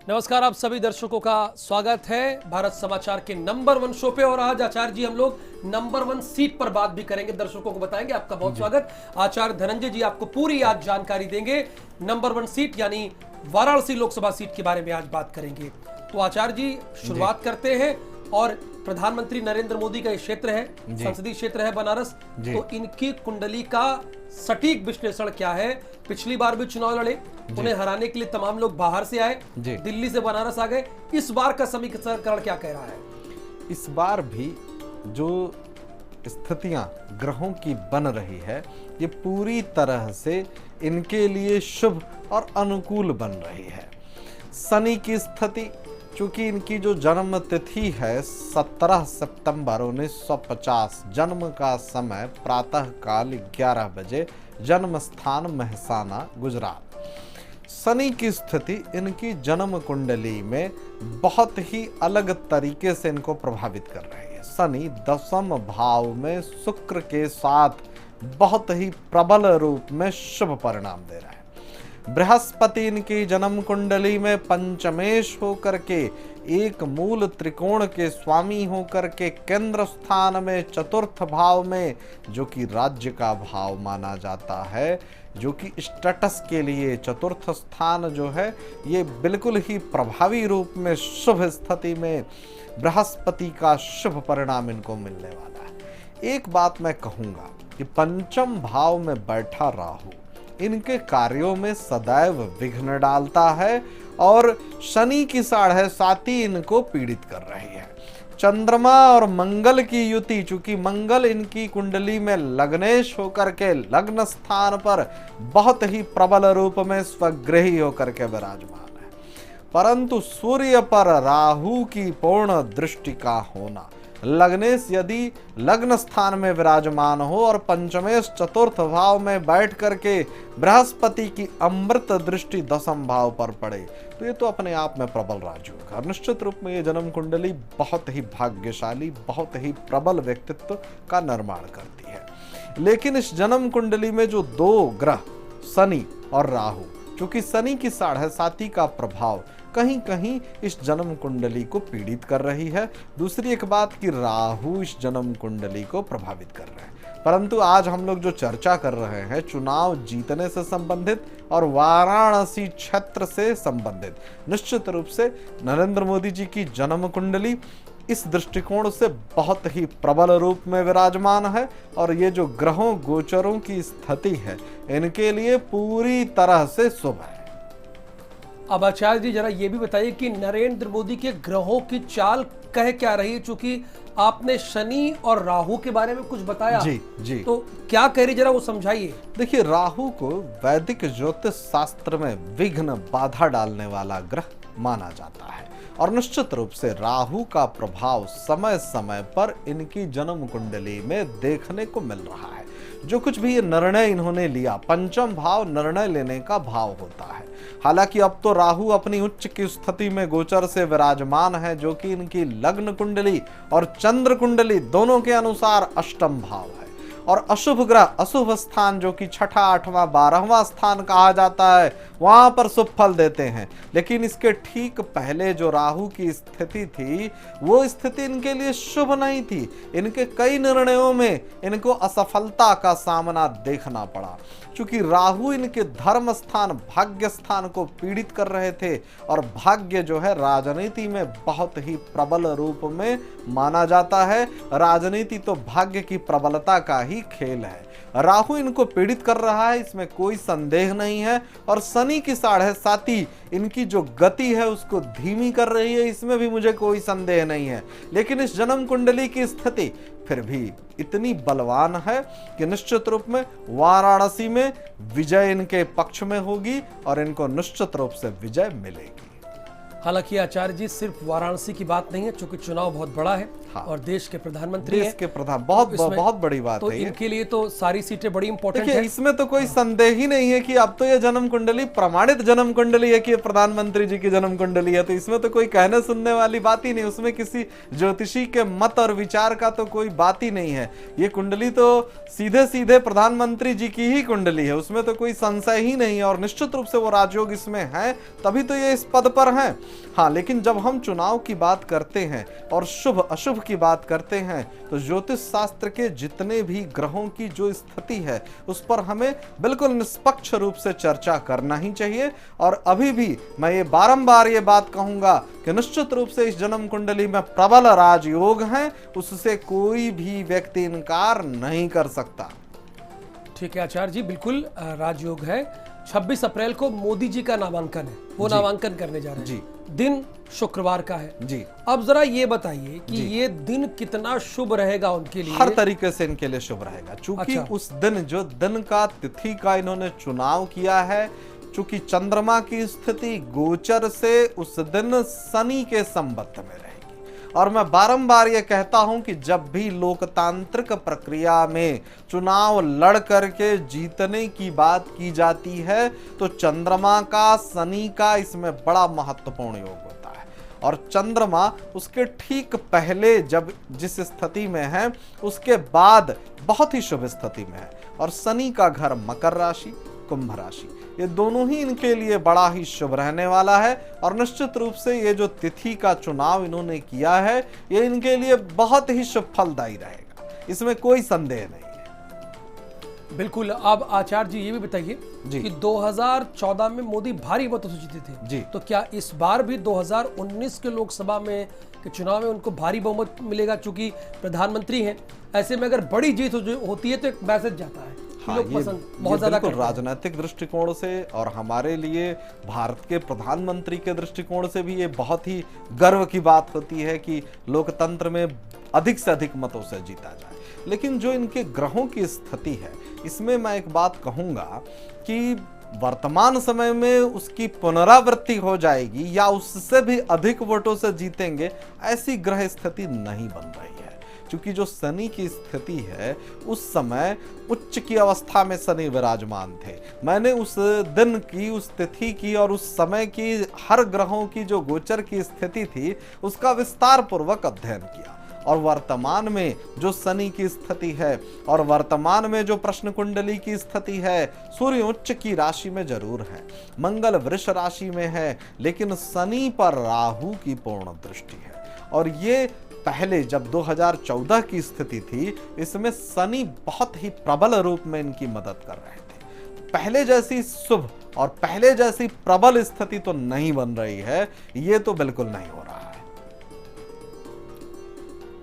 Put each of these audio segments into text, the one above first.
नमस्कार, आप सभी दर्शकों का स्वागत है भारत समाचार के नंबर 1 शो पे। और आज आचार्य जी हम लोग नंबर 1 सीट पर बात भी करेंगे, दर्शकों को बताएंगे। आपका बहुत स्वागत। आचार्य धनंजय जी आपको पूरी आज जानकारी देंगे। नंबर 1 सीट यानी वाराणसी लोकसभा सीट के बारे में आज बात करेंगे। तो आचार्य जी शुरुआत करते हैं। और प्रधानमंत्री नरेंद्र मोदी का ये क्षेत्र है, संसदीय क्षेत्र है बनारस, तो इनकी कुंडली का सटीक विश्लेषण क्या है? पिछली बार भी चुनाव लड़े, उन्हें हराने के लिए तमाम लोग बाहर से आए, दिल्ली से बनारस आ गए। इस बार का समीकरण क्या कह रहा है? इस बार भी जो स्थितियां ग्रहों की बन रही है, ये पूरी तरह से इनके लिए शुभ और अनुकूल बन रही है। शनि की स्थिति, चूंकि इनकी जो जन्म तिथि है 17 सितंबर 1950, जन्म का समय प्रातः काल 11 बजे, जन्म स्थान महसाना गुजरात। शनि की स्थिति इनकी जन्म कुंडली में बहुत ही अलग तरीके से इनको प्रभावित कर रही है। शनि 10वें भाव में शुक्र के साथ बहुत ही प्रबल रूप में शुभ परिणाम दे रहा है। बृहस्पति इनकी जन्म कुंडली में पंचमेश होकर के, एक मूल त्रिकोण के स्वामी होकर के केंद्र स्थान में चतुर्थ भाव में, जो कि राज्य का भाव माना जाता है, जो कि स्टेटस के लिए चतुर्थ स्थान जो है ये बिल्कुल ही प्रभावी रूप में शुभ स्थिति में बृहस्पति का शुभ परिणाम इनको मिलने वाला है। एक बात मैं कहूँगा कि पंचम भाव में बैठा राहु इनके कार्यों में सदैव विघ्न डालता है और शनि की 7.5 इनको पीड़ित कर रही है। चंद्रमा और मंगल की युति, चूंकि मंगल इनकी कुंडली में लग्नेश होकर के लग्न स्थान पर बहुत ही प्रबल रूप में स्वग्रही होकर के विराजमान है, परंतु सूर्य पर राहु की पूर्ण दृष्टि का होना, लग्नेश यदि लग्न स्थान में विराजमान हो और पंचमेश चतुर्थ भाव में बैठ करके बृहस्पति की अमृत दृष्टि 10वें भाव पर पड़े, तो ये तो अपने आप में प्रबल राजयोग है। निश्चित रूप में ये जन्म कुंडली बहुत ही भाग्यशाली, बहुत ही प्रबल व्यक्तित्व का निर्माण करती है। लेकिन इस जन्म कुंडली में जो दो ग्रह शनि और राहु, क्योंकि शनि की 7.5 का प्रभाव कहीं कहीं इस जन्म कुंडली को पीड़ित कर रही है। दूसरी एक बात कि राहु इस जन्म कुंडली को प्रभावित कर रहे हैं। परंतु आज हम लोग जो चर्चा कर रहे हैं चुनाव जीतने से संबंधित और वाराणसी क्षेत्र से संबंधित, निश्चित रूप से नरेंद्र मोदी जी की जन्म कुंडली इस दृष्टिकोण से बहुत ही प्रबल रूप में विराजमान है और ये जो ग्रहों गोचरों की स्थिति है इनके लिए पूरी तरह से शुभ है। अब आचार्य जी जरा ये भी बताइए कि नरेंद्र मोदी के ग्रहों की चाल कह क्या रही है? चूंकि आपने शनि और राहु के बारे में कुछ बताया, जी, तो क्या कह रही, जरा वो समझाइए। देखिए, राहु को वैदिक ज्योतिष शास्त्र में विघ्न बाधा डालने वाला ग्रह माना जाता है और निश्चित रूप से राहु का प्रभाव समय समय पर इनकी जन्म कुंडली में देखने को मिल रहा है। जो कुछ भी ये निर्णय इन्होंने लिया, पंचम भाव निर्णय लेने का भाव होता है। हालांकि अब तो राहु अपनी उच्च की स्थिति में गोचर से विराजमान है, जो कि इनकी लग्न कुंडली और चंद्र कुंडली दोनों के अनुसार अष्टम भाव है। और अशुभ ग्रह, अशुभ स्थान जो कि 6ठा, 8वां, 12वां स्थान कहा जाता है, वहां पर शुभ फल देते हैं। लेकिन इसके ठीक पहले जो राहु की स्थिति थी, वो स्थिति इनके लिए शुभ नहीं थी। इनके कई निर्णयों में इनको असफलता का सामना देखना पड़ा, क्योंकि राहु इनके धर्म स्थान, भाग्य स्थान को पीड़ित कर रहे थे और भाग्य जो है राजनीति में बहुत ही प्रबल रूप में माना जाता है। राजनीति तो भाग्य की प्रबलता का ही खेल है। राहु इनको पीड़ित कर रहा है, इसमें कोई संदेह नहीं है। और शनि की 7.5 इनकी जो गति है उसको धीमी कर रही है, इसमें भी मुझे कोई संदेह नहीं है। लेकिन इस जन्म कुंडली की स्थिति फिर भी इतनी बलवान है कि निश्चित रूप में वाराणसी में विजय इनके पक्ष में होगी और इनको निश्चित रूप से विजय मिलेगी। हालांकि आचार्य जी सिर्फ वाराणसी की बात नहीं है, क्योंकि चुनाव बहुत बड़ा है। हाँ। और देश के प्रधानमंत्री देश के प्रधान बहुत बड़ी बात तो है। इनके लिए तो सारी सीटें बड़ी इंपॉर्टेंट है। इसमें तो कोई संदेह ही नहीं है कि अब तो ये जन्म कुंडली प्रमाणित जन्म कुंडली है कि प्रधानमंत्री जी की जन्म कुंडली है, तो इसमें तो कोई कहने सुनने वाली बात ही नहीं। उसमें किसी ज्योतिषी के मत और विचार का तो कोई बात ही नहीं है। ये कुंडली तो सीधे सीधे प्रधानमंत्री जी की ही कुंडली है, उसमें तो कोई संशय ही नहीं है। और निश्चित रूप से वो राजयोग इसमें है, तभी तो ये इस पद पर हैं। हाँ, लेकिन जब हम चुनाव की बात करते हैं और शुभ अशुभ की बात करते हैं तो ज्योतिष शास्त्र के जितने भी ग्रहों की जो स्थिति है उस पर हमें बिल्कुल निष्पक्ष रूप से चर्चा करना ही चाहिए। और अभी भी मैं ये बारंबार ये बात कहूंगा कि निश्चित रूप से इस जन्म कुंडली में प्रबल राजयोग हैं, उससे कोई भी व्यक्ति इनकार नहीं कर सकता। ठीक है आचार्य जी, बिल्कुल राजयोग है। 26 अप्रैल को मोदी जी का नामांकन है, वो नामांकन करने जा रहे हैं जी। दिन शुक्रवार का है जी। अब जरा ये बताइए कि ये दिन कितना शुभ रहेगा उनके लिए? हर तरीके से इनके लिए शुभ रहेगा, चूंकि अच्छा। उस दिन जो दिन का तिथि का इन्होंने चुनाव किया है, चूंकि चंद्रमा की स्थिति गोचर से उस दिन शनि के संबंध में रहेगी। और मैं बारंबार ये कहता हूं कि जब भी लोकतांत्रिक प्रक्रिया में चुनाव लड़ करके जीतने की बात की जाती है तो चंद्रमा का शनि का इसमें बड़ा महत्वपूर्ण योग होता है। और चंद्रमा उसके ठीक पहले जब जिस स्थिति में है उसके बाद बहुत ही शुभ स्थिति में है। और शनि का घर मकर राशि, कुंभ राशि, ये दोनों ही इनके लिए बड़ा ही शुभ रहने वाला है। और निश्चित रूप से ये जो तिथि का चुनाव इन्होंने किया है ये इनके लिए बहुत ही शुभ फलदायी रहेगा, इसमें कोई संदेह नहीं है। बिल्कुल। अब आचार्य जी ये भी बताइए जी। कि 2014 में मोदी भारी मतों से जीते थे जी। तो क्या इस बार भी 2019 के लोकसभा में के चुनाव में उनको भारी बहुमत मिलेगा? चूंकि प्रधानमंत्री हैं, ऐसे में अगर बड़ी जीत होती है तो एक मैसेज जाता है। हाँ, लोग ये पसंद बहुत ज्यादा बिल्कुल करते हैं। राजनीतिक दृष्टिकोण से और हमारे लिए भारत के प्रधानमंत्री के दृष्टिकोण से भी ये बहुत ही गर्व की बात होती है कि लोकतंत्र में अधिक से अधिक मतों से जीता जाए। लेकिन जो इनके ग्रहों की स्थिति है इसमें मैं एक बात कहूंगा कि वर्तमान समय में उसकी पुनरावृत्ति हो जाएगी या उससे भी अधिक वोटों से जीतेंगे, ऐसी ग्रह स्थिति नहीं बन रही है। क्योंकि जो शनि की स्थिति है उस समय उच्च की अवस्था में शनि विराजमान थे। मैंने उस दिन की, उस तिथि की और उस समय की हर ग्रहों की जो गोचर की स्थिति थी उसका विस्तार पूर्वक अध्ययन किया। और वर्तमान में जो शनि की स्थिति है और वर्तमान में जो प्रश्न कुंडली की स्थिति है, सूर्य उच्च की राशि में जरूर है, मंगल वृष राशि में है, लेकिन शनि पर राहु की पूर्ण दृष्टि है। और ये पहले जब 2014 की स्थिति थी इसमें शनि बहुत ही प्रबल रूप में इनकी मदद कर रहे थे। पहले जैसी शुभ और पहले जैसी प्रबल स्थिति तो नहीं बन रही है, ये तो बिल्कुल नहीं हो रहा है।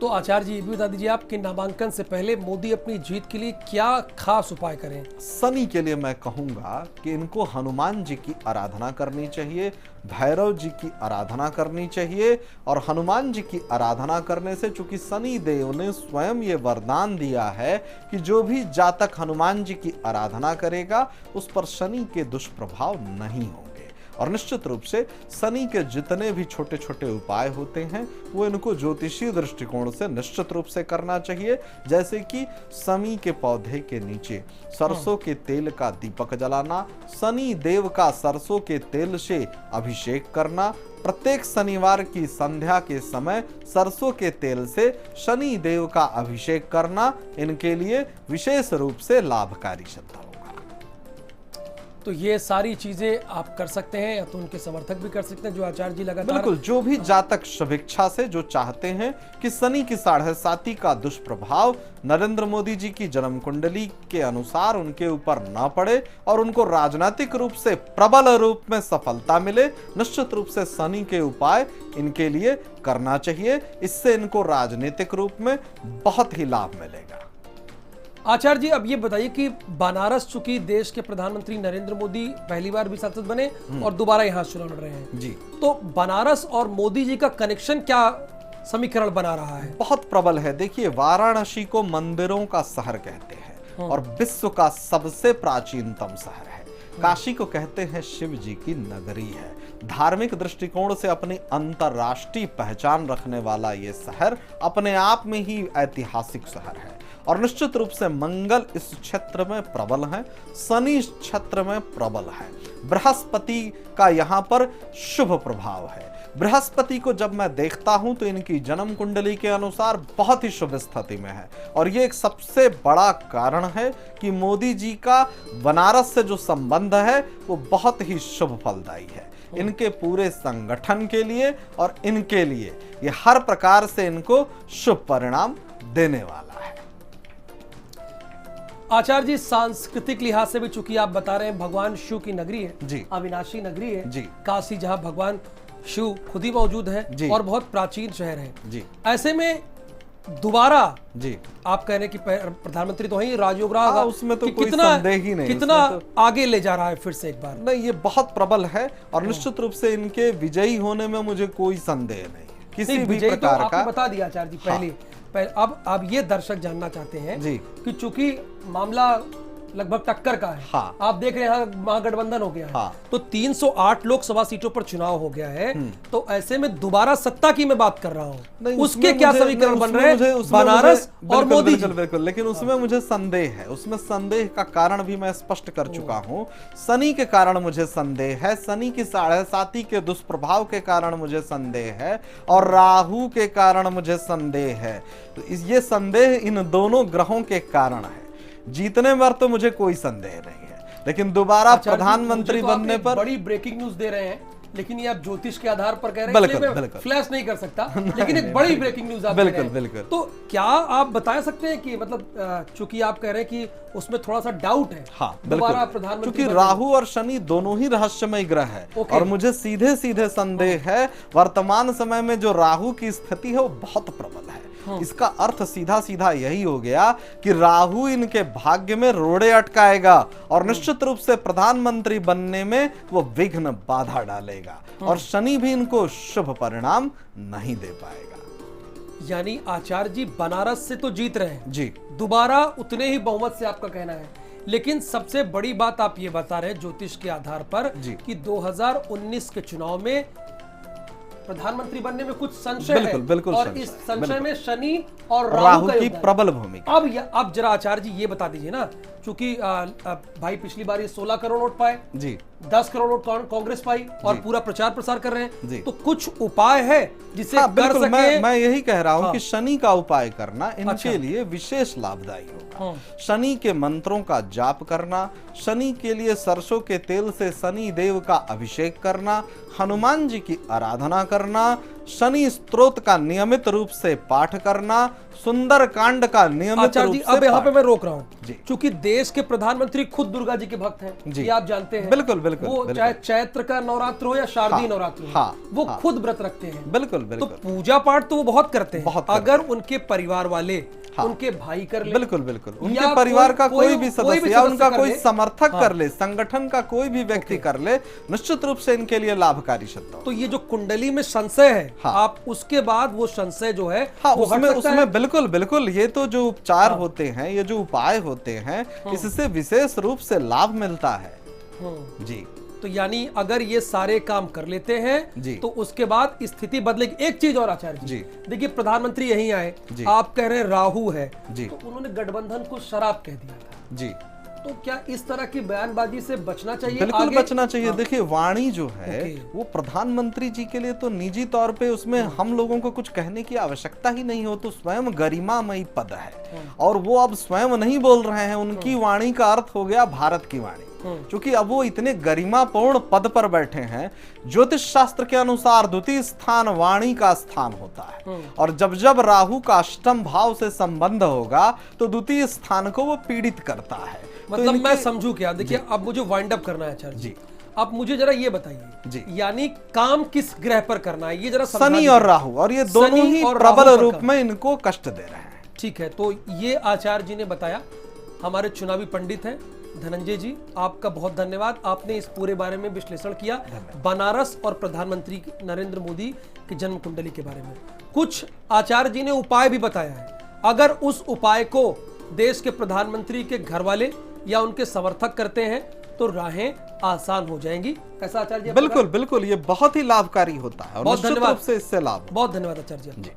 तो आचार्य जी ये भी बता दीजिए आप कि नामांकन से पहले मोदी अपनी जीत के लिए क्या खास उपाय करें? शनि के लिए मैं कहूंगा कि इनको हनुमान जी की आराधना करनी चाहिए, भैरव जी की आराधना करनी चाहिए। और हनुमान जी की आराधना करने से, चूंकि शनि देव ने स्वयं ये वरदान दिया है कि जो भी जातक हनुमान जी की आराधना करेगा उस पर शनि के दुष्प्रभाव नहीं होंगे। और निश्चित रूप से शनि के जितने भी छोटे छोटे उपाय होते हैं वो इनको ज्योतिषीय दृष्टिकोण से निश्चित रूप से करना चाहिए। जैसे कि शमी के पौधे के नीचे सरसों के तेल का दीपक जलाना, शनि देव का सरसों के तेल से अभिषेक करना, प्रत्येक शनिवार की संध्या के समय सरसों के तेल से शनि देव का अभिषेक करना इनके लिए विशेष रूप से लाभकारी सिद्ध होगा। तो ये सारी चीजें आप कर सकते हैं या तो उनके समर्थक भी कर सकते हैं जो आचार्य जी लगातार बिल्कुल, जो भी जातक शुभेच्छा से जो चाहते हैं कि शनि की 7.5 का दुष्प्रभाव नरेंद्र मोदी जी की जन्म कुंडली के अनुसार उनके ऊपर न पड़े और उनको राजनीतिक रूप से प्रबल रूप में सफलता मिले, निश्चित रूप से शनि के उपाय इनके लिए करना चाहिए। इससे इनको राजनीतिक रूप में बहुत ही लाभ मिलेगा। आचार्य जी अब ये बताइए कि बनारस, चूंकि देश के प्रधानमंत्री नरेंद्र मोदी पहली बार भी सांसद बने और दोबारा यहाँ चुनाव लड़ रहे हैं जी, तो बनारस और मोदी जी का कनेक्शन क्या समीकरण बना रहा है? बहुत प्रबल है। देखिए, वाराणसी को मंदिरों का शहर कहते हैं और विश्व का सबसे प्राचीनतम शहर है। काशी को कहते हैं शिव जी की नगरी है। धार्मिक दृष्टिकोण से अपनी अंतरराष्ट्रीय पहचान रखने वाला ये शहर अपने आप में ही ऐतिहासिक शहर है। और निश्चित रूप से मंगल इस क्षेत्र में प्रबल है, शनि इस क्षेत्र में प्रबल है, बृहस्पति का यहाँ पर शुभ प्रभाव है। बृहस्पति को जब मैं देखता हूं तो इनकी जन्म कुंडली के अनुसार बहुत ही शुभ स्थिति में है। और ये एक सबसे बड़ा कारण है कि मोदी जी का बनारस से जो संबंध है वो बहुत ही शुभ फलदायी है। इनके पूरे संगठन के लिए और इनके लिए ये हर प्रकार से इनको शुभ परिणाम देने वाला है। आचार्य जी, सांस्कृतिक लिहाज से भी चूंकि आप बता रहे हैं भगवान शिव की नगरी है जी, अविनाशी नगरी है जी, काशी, जहां भगवान शिव खुद ही मौजूद है जी, और बहुत प्राचीन शहर है जी, ऐसे में दोबारा जी, आप कह रहे हैं कि प्रधानमंत्री तो वही राजयोग रहा होगा, उसमें तो कि कोई कितना संदेह ही नहीं, कितना उसमें तो आगे ले जा रहा है फिर से एक बार। नहीं, ये बहुत प्रबल है और निश्चित रूप से इनके विजयी होने में मुझे कोई संदेह नहीं है किसी भी विजयी तो प्रकार आपने का। बता दिया आचार्य जी पहले। अब ये दर्शक जानना चाहते हैं जी, कि चूंकि मामला लगभग टक्कर का है, हाँ, आप देख रहे हैं महागठबंधन हो गया है, हाँ, तो 308 लोकसभा सीटों पर चुनाव हो गया है, तो ऐसे में दोबारा सत्ता की मैं बात कर रहा हूँ, उसके क्या समीकरण बन रहे हैं बनारस और मोदी? बिल्कुल बिल्कुल, लेकिन उसमें मुझे संदेह है। उसमें संदेह का कारण भी मैं स्पष्ट कर चुका हूँ। शनि के कारण मुझे संदेह है, शनि की 7.5 के दुष्प्रभाव के कारण मुझे संदेह है और राहु के कारण मुझे संदेह है। ये संदेह इन दोनों ग्रहों के कारण है। जीतने पर तो मुझे कोई संदेह नहीं है, लेकिन दोबारा प्रधानमंत्री बनने पर बड़ी ब्रेकिंग न्यूज दे रहे हैं, लेकिन ये आप ज्योतिष के आधार पर कह रहे हैं, बिल्कुल फ्लैश नहीं कर सकता, लेकिन एक बड़ी ब्रेकिंग न्यूज आप बिल्कुल बिल्कुल। तो क्या आप बता सकते हैं कि मतलब चूंकि आप कह रहे हैं कि उसमें थोड़ा सा डाउट है, हाँ दोबारा बिल्कुल, प्रधानमंत्री क्योंकि राहु और शनि दोनों ही रहस्यमय ग्रह है और मुझे सीधे सीधे संदेह है वर्तमान समय में जो राहु की स्थिति है वो बहुत प्रबल है। इसका अर्थ सीधा सीधा यही हो गया कि राहु इनके भाग्य में रोड़े अटकाएगा और निश्चित रूप से प्रधानमंत्री बनने में वो विघ्न बाधा डालेगा और शनि भी इनको शुभ परिणाम नहीं दे पाएगा। यानी आचार्य जी बनारस से तो जीत रहे हैं जी, दोबारा उतने ही बहुमत से, आपका कहना है, लेकिन सबसे बड़ी बात आप ये बता रहे हैं ज्योतिष के आधार पर कि 2019 के चुनाव में प्रधानमंत्री बनने में कुछ संशय है, बिल्कुल और इस संशय में शनि और राहु की प्रबल भूमिका। अब जरा आचार्य जी ये बता दीजिए ना, क्योंकि भाई पिछली बार ये 16 करोड़ वोट पाए जी, 10 करोड़ वोट कांग्रेस पाई और पूरा प्रचार प्रसार कर रहे हैं, तो कुछ उपाय है जिसे कर सके? मैं यही कह रहा हूं कि शनि का उपाय करना इनके लिए विशेष लाभदायी होगा। शनि के मंत्रों का जाप करना, शनि के लिए सरसों के तेल से शनि देव का अभिषेक करना, हनुमान जी की आराधना करना, शनि स्तोत्र का नियमित रूप से पाठ करना, सुंदर कांड का नियमित रूप से। अब यहाँ पे मैं रोक रहा हूँ, क्योंकि देश के प्रधानमंत्री खुद दुर्गा जी के भक्त हैं, ये आप जानते हैं। बिल्कुल बिल्कुल, वो चाहे चैत्र का नवरात्र हो या शारदीय नवरात्र हो, वो खुद व्रत रखते हैं। बिल्कुल बिल्कुल, तो पूजा पाठ तो वो बहुत करते हैं, अगर उनके परिवार वाले उनके भाई कर ले, बिल्कुल बिल्कुल, उनके परिवार का कोई भी सदस्य या उनका कोई समर्थक कर ले, संगठन का कोई भी व्यक्ति कर ले, निश्चित रूप से इनके लिए लाभकारी सिद्ध हो। तो ये जो कुंडली में संशय है, आप उसके बाद वो संशय जो है उसमें बिल्कुल बिल्कुल, ये तो जो उपचार होते हैं, ये जो उपाय होते हैं, इससे विशेष रूप से लाभ मिलता है जी। तो यानी अगर ये सारे काम कर लेते हैं तो उसके बाद स्थिति बदलेगी। एक चीज और आचार्य जी, देखिए प्रधानमंत्री यहीं आए, आप कह रहे हैं राहु है, तो उन्होंने गठबंधन को शराब कह दिया था जी, तो क्या इस तरह की बयानबाजी से बचना चाहिए? बिल्कुल बचना चाहिए। देखिए वाणी जो है वो प्रधानमंत्री जी के लिए तो निजी तौर पे उसमें हम लोगों को कुछ कहने की आवश्यकता ही नहीं हो, तो स्वयं गरिमामयी पद है और वो अब स्वयं नहीं बोल रहे हैं, उनकी वाणी का अर्थ हो गया भारत की वाणी, क्योंकि अब वो इतने गरिमापूर्ण पद पर बैठे हैं। ज्योतिष शास्त्र के अनुसार द्वितीय स्थान वाणी का स्थान होता है और जब जब राहु का अष्टम भाव से संबंध होगा तो द्वितीय स्थान को वो पीड़ित करता है। मतलब मैं समझू क्या, देखिए अब मुझे वाइंड अप करना है आचार्य जी, अब मुझे जरा ये बताइए जी, यानी काम किस ग्रह पर करना है ये जरा? शनि और राहु, और ये दोनों ही प्रबल रूप में इनको कष्ट दे रहे हैं। ठीक है, तो ये आचार्य जी ने बताया। हमारे चुनावी पंडित हैं धनंजय जी, आपका बहुत धन्यवाद, आपने इस पूरे बारे में विश्लेषण किया बनारस और प्रधानमंत्री नरेंद्र मोदी की जन्म कुंडली के बारे में। कुछ आचार्य जी ने उपाय भी बताया है, अगर उस उपाय को देश के प्रधानमंत्री के घर वाले या उनके समर्थक करते हैं तो राहें आसान हो जाएंगी। ऐसा आचार्य जी? बिल्कुल बिल्कुल, ये बहुत ही लाभकारी होता है और बहुत धन्यवाद से इससे लाभ। बहुत धन्यवाद आचार्य जी। जी।